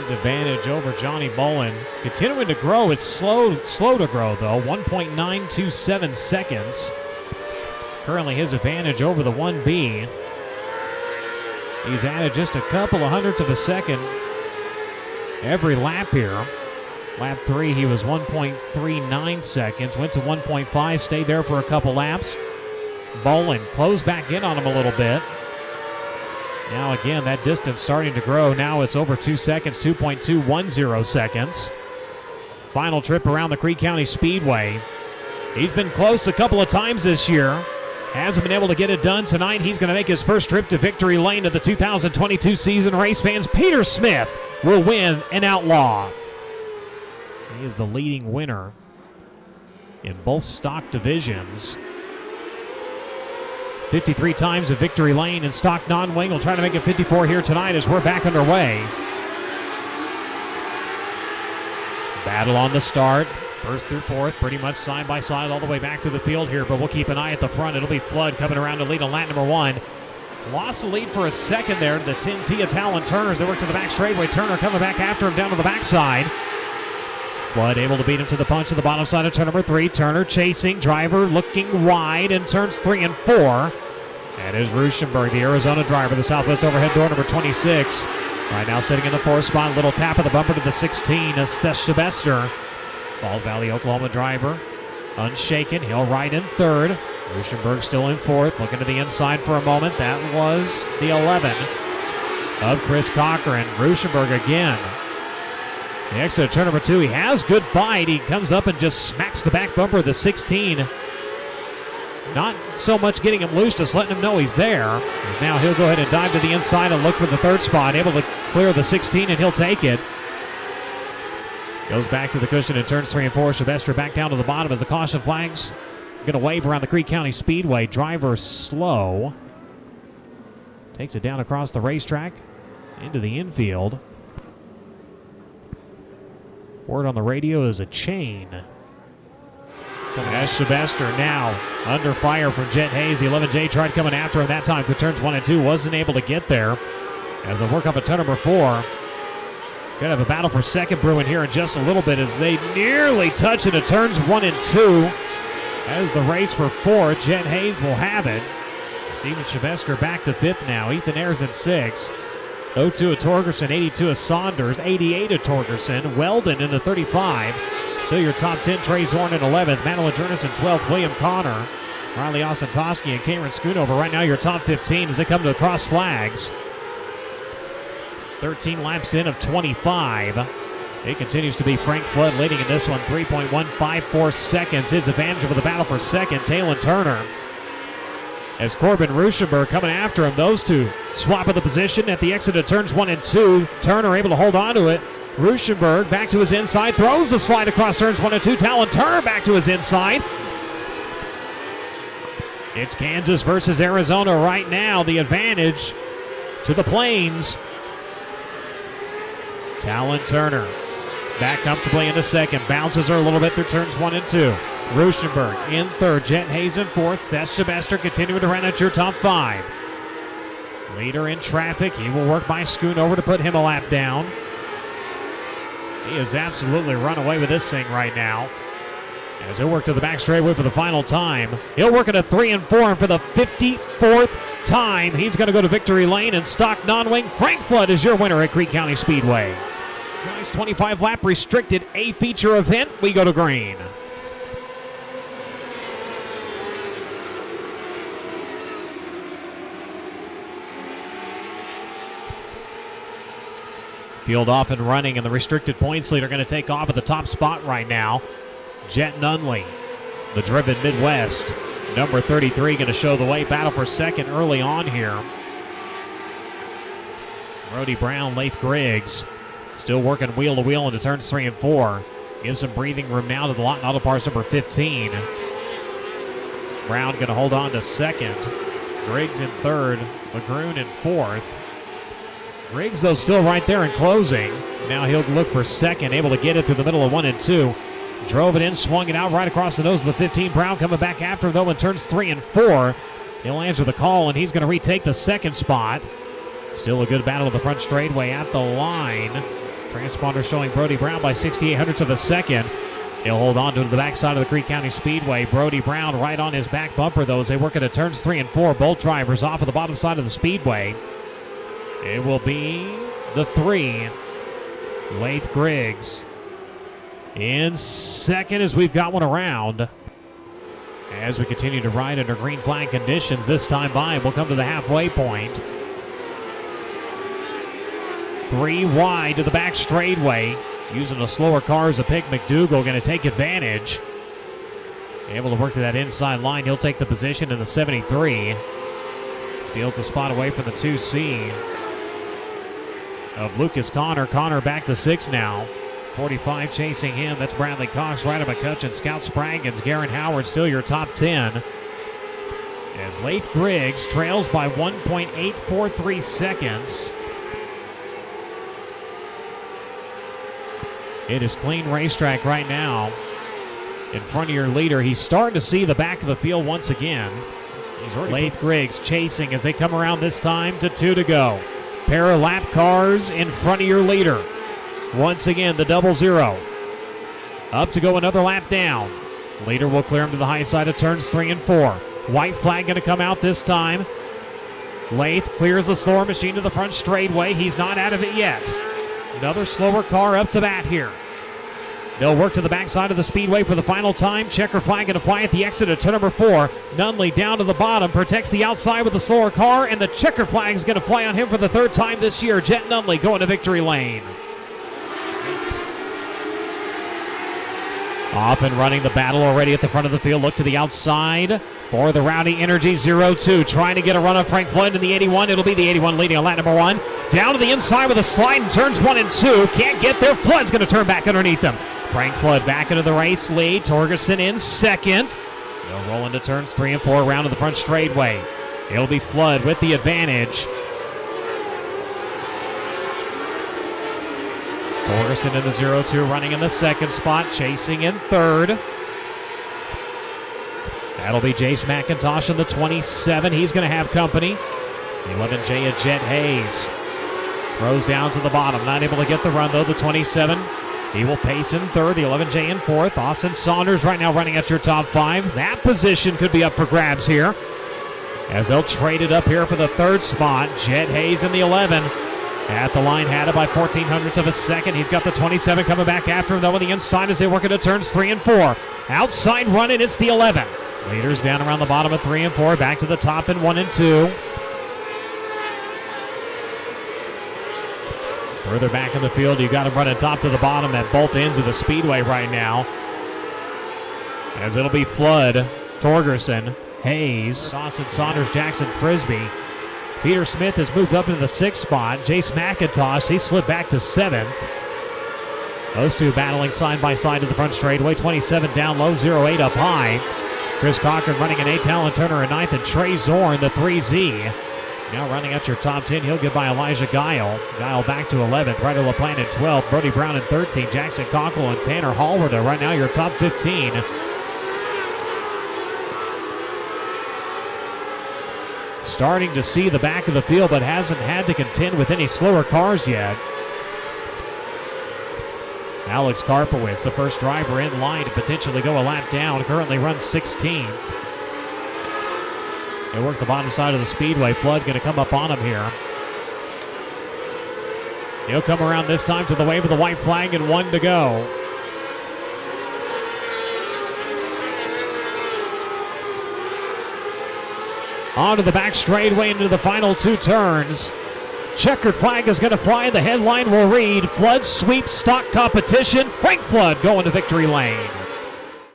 His advantage over Johnny Bolin. Continuing to grow. It's slow to grow, though. 1.927 seconds. Currently his advantage over the 1B. He's added just a couple of hundredths of a second every lap here. Lap 3, he was 1.39 seconds. Went to 1.5, stayed there for a couple laps. Bolin closed back in on him a little bit. Now again, that distance starting to grow. Now it's over 2 seconds, 2.210 seconds. Final trip around the Creek County Speedway. He's been close a couple of times this year. Hasn't been able to get it done tonight. He's going to make his first trip to victory lane of the 2022 season. Race fans, Peter Smith will win an Outlaw. He is the leading winner in both stock divisions. 53 times at victory lane in stock non-wing. We'll try to make it 54 here tonight as we're back underway. Battle on the start. First through fourth, pretty much side by side all the way back to the field here, but we'll keep an eye at the front. It'll be Flood coming around to lead on lap number 1. Lost the lead for a second there to the Tintia Talon Turner as they work to the back straightaway. Turner coming back after him down to the backside. Flood able to beat him to the punch to the bottom side of turn number 3. Turner chasing, driver looking wide in turns 3 and 4. That is Ruschenberg, the Arizona driver, the Southwest overhead door number 26. Right now sitting in the 4th spot, little tap of the bumper to the 16 as Seth Sylvester. Falls Valley, Oklahoma driver, unshaken. He'll ride in 3rd. Ruschenberg still in 4th, looking to the inside for a moment. That was the 11 of Chris Cochran. Ruschenberg again. The exit of turn number 2, he has good bite. He comes up and just smacks the back bumper of the 16. Not so much getting him loose, just letting him know he's there. As now he'll go ahead and dive to the inside and look for the 3rd spot. Able to clear the 16, and he'll take it. Goes back to the cushion in turns 3 and 4. Sylvester back down to the bottom as the caution flags going to wave around the Creek County Speedway. Driver slow. Takes it down across the racetrack into the infield. Word on the radio is a chain. As Sylvester now under fire from Jett Hayes. The 11J tried coming after him that time through turns 1 and 2. Wasn't able to get there. As they work up at turn number 4. Going to have a battle for second brewing here in just a little bit as they nearly touch into turns 1 and 2. As the race for 4, Jett Hayes will have it. Steven Sylvester back to 5th now. Ethan Ayers in 6th. 02 of Torgerson, 82 of Saunders, 88 of Torgerson. Weldon in the 35. Still your top 10, Trey Zorn in 11th. Madeline Jurnis in 12th. William Connor, Riley Osentoski, and Cameron Schoonover. Right now your top 15 as they come to the cross flags. 13 laps in of 25. It continues to be Frank Flood leading in this one, 3.154 seconds. His advantage over the battle for second, Talon Turner. As Corbin Ruschenberg coming after him, those two swap of the position at the exit of turns 1 and 2. Turner able to hold on to it. Ruschenberg back to his inside, throws the slide across turns 1 and 2. Talon Turner back to his inside. It's Kansas versus Arizona right now. The advantage to the Plains. Talon Turner back comfortably into second. Bounces her a little bit through turns 1 and 2. Ruschenberg in 3rd. Jett Hayes in 4th. Seth Sylvester continuing to run at your top 5. Leader in traffic. He will work by Schoonover to put him a lap down. He has absolutely run away with this thing right now. As he'll work to the back straightaway for the final time. He'll work at a 3 and 4, and for the 54th time, he's going to go to victory lane in stock non-wing. Frank Flood is your winner at Creek County Speedway. Tonight's 25-lap restricted A feature event. We go to green. Field off and running, and the restricted points lead are going to take off at the top spot right now. Jett Nunley, the driven Midwest, number 33, going to show the way. Battle for second early on here. Brody Brown, Lath Griggs, still working wheel to wheel into turns 3 and 4. Gives some breathing room now to the Lawton Auto Parts number 15. Brown going to hold on to second. Griggs in 3rd. Magroon in 4th. Griggs, though, still right there in closing. Now he'll look for second, able to get it through the middle of 1 and 2. Drove it in, swung it out right across the nose of the 15. Brown coming back after him, though, in turns 3 and 4. He'll answer the call, and he's going to retake the second spot. Still a good battle at the front straightaway at the line. Transponder showing Brody Brown by 68 of a second. He'll hold on to the backside of the Creek County Speedway. Brody Brown right on his back bumper, though, as they work into turns 3 and 4. Both drivers off of the bottom side of the Speedway. It will be the 3, Lath Griggs, in second as we've got one around. As we continue to ride under green flag conditions, this time by, we'll come to the halfway point. 3 wide to the back straightaway. Using the slower cars to pick. McDougal going to take advantage. Able to work to that inside line. He'll take the position in the 73. Steals a spot away from the 2C of Lucas Connor. Connor back to 6 now. 45 chasing him. That's Bradley Cox, Ryder McCutcheon, Scout Spraggins, Garen Howard still your top 10. As Lath Griggs trails by 1.843 seconds. It is clean racetrack right now. In front of your leader, he's starting to see the back of the field once again. Lath Griggs chasing as they come around this time to 2 to go. Pair of lap cars in front of your leader. Once again, the 00. Up to go another lap down. Leader will clear him to the high side of turns 3 and 4. White flag going to come out this time. Lath clears the slower machine to the front straightaway. He's not out of it yet. Another slower car up to bat here. They'll work to the backside of the Speedway for the final time. Checker flag going to fly at the exit of turn number 4. Nunley down to the bottom, protects the outside with the slower car, and the checker flag is going to fly on him for the 3rd time this year. Jett Nunley going to victory lane. Off and running the battle already at the front of the field. Look to the outside for the Rowdy Energy 02. Trying to get a run on Frank Flood in the 81. It'll be the 81 leading on lap number 1. Down to the inside with a slide in turns 1 and 2. Can't get there. Flood's going to turn back underneath him. Frank Flood back into the race lead. Torgerson in second. They'll roll into turns 3 and 4 around to the front straightaway. It'll be Flood with the advantage. Torgerson in the 02 running in the 2nd spot. Chasing in 3rd. That'll be Jace McIntosh in the 27. He's going to have company. The 11J of Jett Hayes. Throws down to the bottom. Not able to get the run, though. The 27. He will pace in 3rd. The 11J in 4th. Austin Saunders right now running at your top 5. That position could be up for grabs here, as they'll trade it up here for the 3rd spot. Jett Hayes in the 11. At the line, had it by 0.14 of a second. He's got the 27 coming back after him, though, on the inside as they work into turns 3 and 4. Outside running, it's the 11. Leaders down around the bottom of 3 and 4. Back to the top in 1 and 2. Further back in the field, you've got him running top to the bottom at both ends of the Speedway right now. As it'll be Flood, Torgerson, Hayes, Austin Saunders, Jackson Frisbee. Peter Smith has moved up into the 6th spot. Jace McIntosh, he slipped back to 7th. Those two battling side by side to the front straightaway. 27 down low, 08 up high. Chris Cochran running an 8, Talon Turner in 9th, and Trey Zorn, the 3Z. Now running out your top 10, he'll get by Elijah Guile. Guile back to 11th, Ryder LaPlante in 12th, Brody Brown in 13th, Jackson Conkle and Tanner Hallward are right now your top 15. Starting to see the back of the field, but hasn't had to contend with any slower cars yet. Alex Karpowitz, the first driver in line to potentially go a lap down, currently runs 16th. They work the bottom side of the Speedway. Flood going to come up on him here. He'll come around this time to the wave of the white flag and 1 to go. Onto the back straightaway into the final 2 turns. Checkered flag is going to fly. The headline will read, Flood sweeps stock competition. Frank Flood going to victory lane.